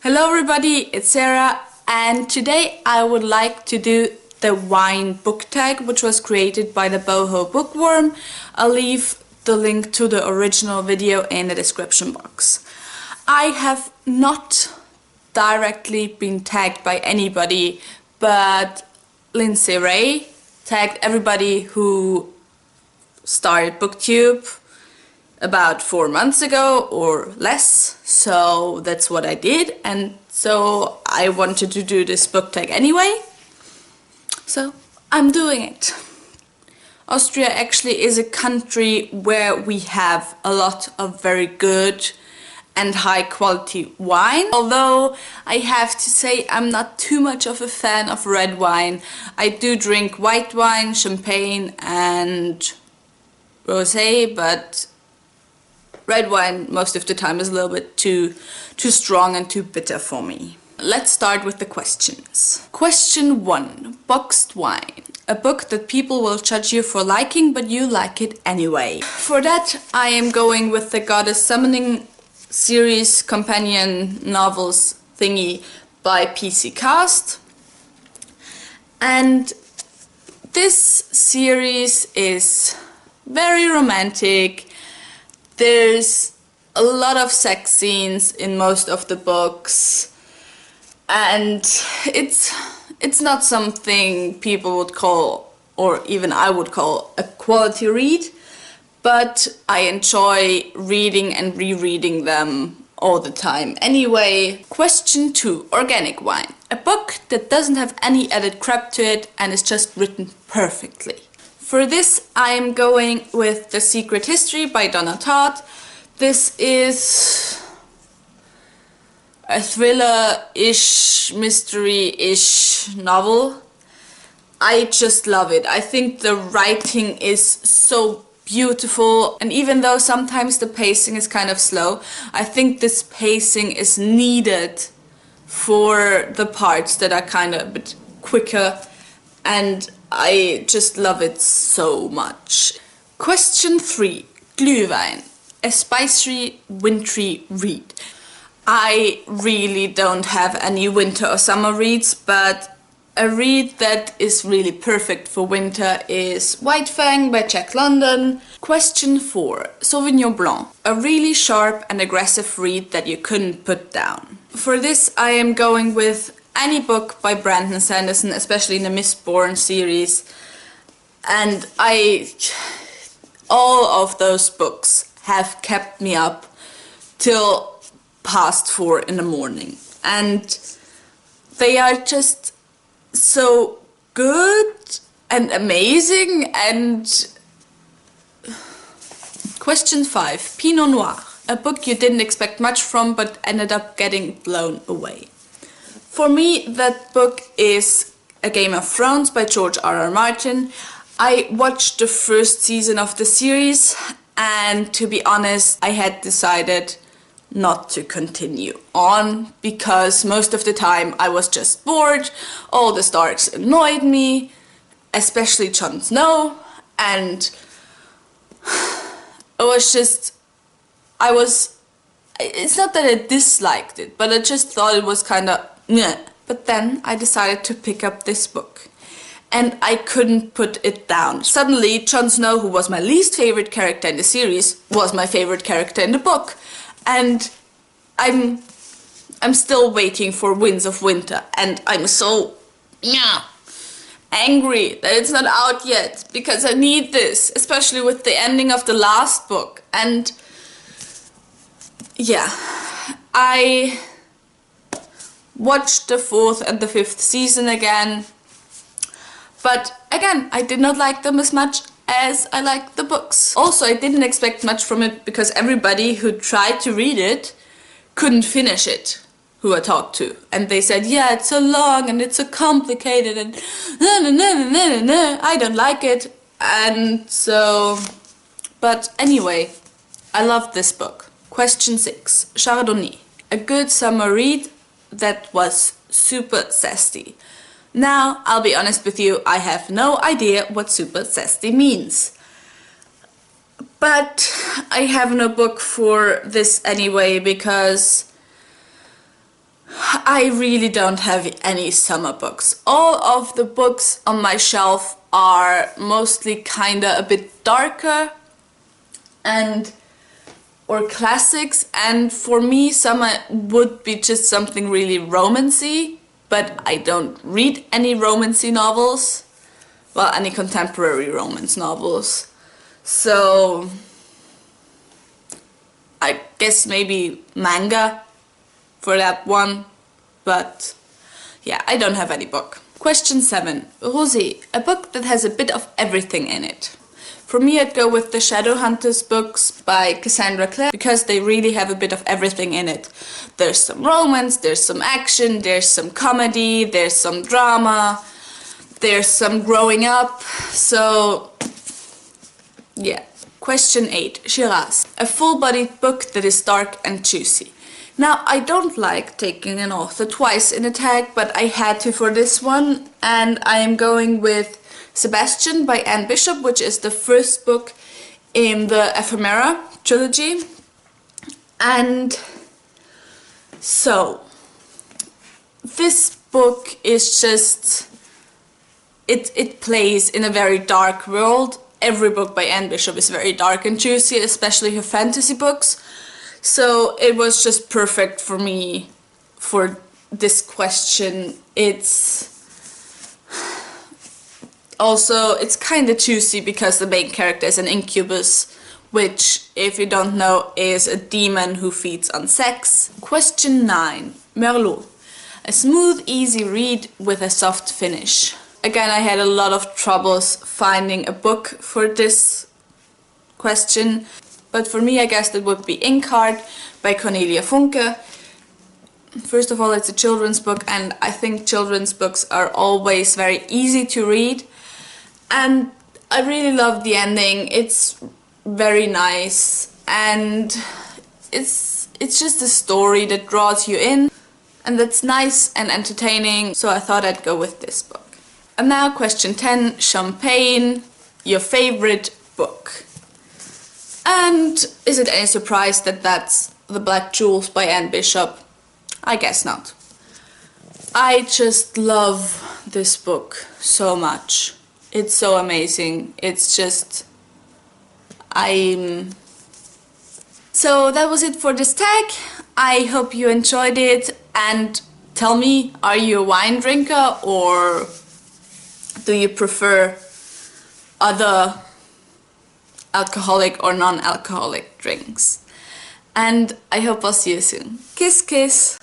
Hello everybody, it's Sarah, and today I would like to do the wine book tag, which was created by the boho bookworm. I'll leave the link to the original video in the description box. I have not directly been tagged by anybody, but Lindsay Ray tagged everybody who started Booktube about 4 months ago or less, so that's what I did, and so I wanted to do this book tag anyway, so I'm doing it. Austria actually is a country where we have a lot of very good and high quality wine, although I have to say I'm not too much of a fan of red wine. I do drink white wine, champagne and rosé, but red wine most of the time is a little bit too strong and too bitter for me. Let's start with the questions. Question 1. Boxed wine. A book that people will judge you for liking, but you like it anyway. For that I am going with the Goddess Summoning series companion novels thingy by PC Cast. And this series is very romantic. There's a lot of sex scenes in most of the books, and it's not something people would call, or even I would call, a quality read, but I enjoy reading and rereading them all the time. Anyway, question 2, organic wine. A book that doesn't have any added crap to it and is just written perfectly. For this I am going with The Secret History by Donna Tartt. This is a thriller-ish, mystery-ish novel. I just love it. I think the writing is so beautiful, and even though sometimes the pacing is kind of slow, I think this pacing is needed for the parts that are kind of a bit quicker, and I just love it so much. Question 3. Glühwein. A spicy, wintry read. I really don't have any winter or summer reads, but a read that is really perfect for winter is White Fang by Jack London. Question 4. Sauvignon Blanc. A really sharp and aggressive read that you couldn't put down. For this I am going with any book by Brandon Sanderson, especially in the Mistborn series, and all of those books have kept me up till past 4 in the morning, and they are just so good and amazing. And question 5. Pinot Noir. A book you didn't expect much from but ended up getting blown away. For me, that book is A Game of Thrones by George R.R. Martin. I watched the first season of the series, and to be honest, I had decided not to continue on because most of the time I was just bored. All the Starks annoyed me, especially Jon Snow, and it's not that I disliked it, but I just thought it was kind of meh. But then I decided to pick up this book, and I couldn't put it down. Suddenly, Jon Snow, who was my least favorite character in the series, was my favorite character in the book. And I'm still waiting for Winds of Winter, and I'm so angry that it's not out yet, because I need this, especially with the ending of the last book. And yeah, I watched the 4th and the 5th season again, but again, I did not like them as much as I liked the books. Also, I didn't expect much from it because everybody who tried to read it couldn't finish it, who I talked to, and they said, yeah, it's so long and it's so complicated and I don't like it. And so, but anyway, I love this book. Question 6. Chardonnay. A good summer read that was super zesty. Now, I'll be honest with you, I have no idea what super zesty means. But I have no book for this anyway, because I really don't have any summer books. All of the books on my shelf are mostly kinda a bit darker or classics, and for me summer would be just something really romancy, but I don't read any romancy novels. Well, any contemporary romance novels. So I guess maybe manga for that one, but yeah, I don't have any book. Question 7. Rosé, a book that has a bit of everything in it. For me, I'd go with the Shadowhunters books by Cassandra Clare, because they really have a bit of everything in it. There's some romance, there's some action, there's some comedy, there's some drama, there's some growing up, so yeah. Question 8. Shiraz, a full-bodied book that is dark and juicy. Now, I don't like taking an author twice in a tag, but I had to for this one, and I am going with Sebastian by Anne Bishop, which is the first book in the Ephemera trilogy. And so, this book is just, it plays in a very dark world. Every book by Anne Bishop is very dark and juicy, especially her fantasy books. So it was just perfect for me for this question. It's kind of juicy because the main character is an incubus, which, if you don't know, is a demon who feeds on sex. Question 9. Merlot, a smooth, easy read with a soft finish. Again, I had a lot of troubles finding a book for this question, but for me I guess that would be Inkheart by Cornelia Funke. First of all, it's a children's book, and I think children's books are always very easy to read, and I really love the ending. It's very nice, and it's just a story that draws you in, and that's nice and entertaining, so I thought I'd go with this book. And now question 10, Champagne, your favorite book. And is it any surprise that that's The Black Jewels by Anne Bishop? I guess not. I just love this book so much. It's so amazing. It's just... So that was it for this tag. I hope you enjoyed it, and tell me, are you a wine drinker, or do you prefer other alcoholic or non-alcoholic drinks? And I hope I'll see you soon. Kiss, kiss!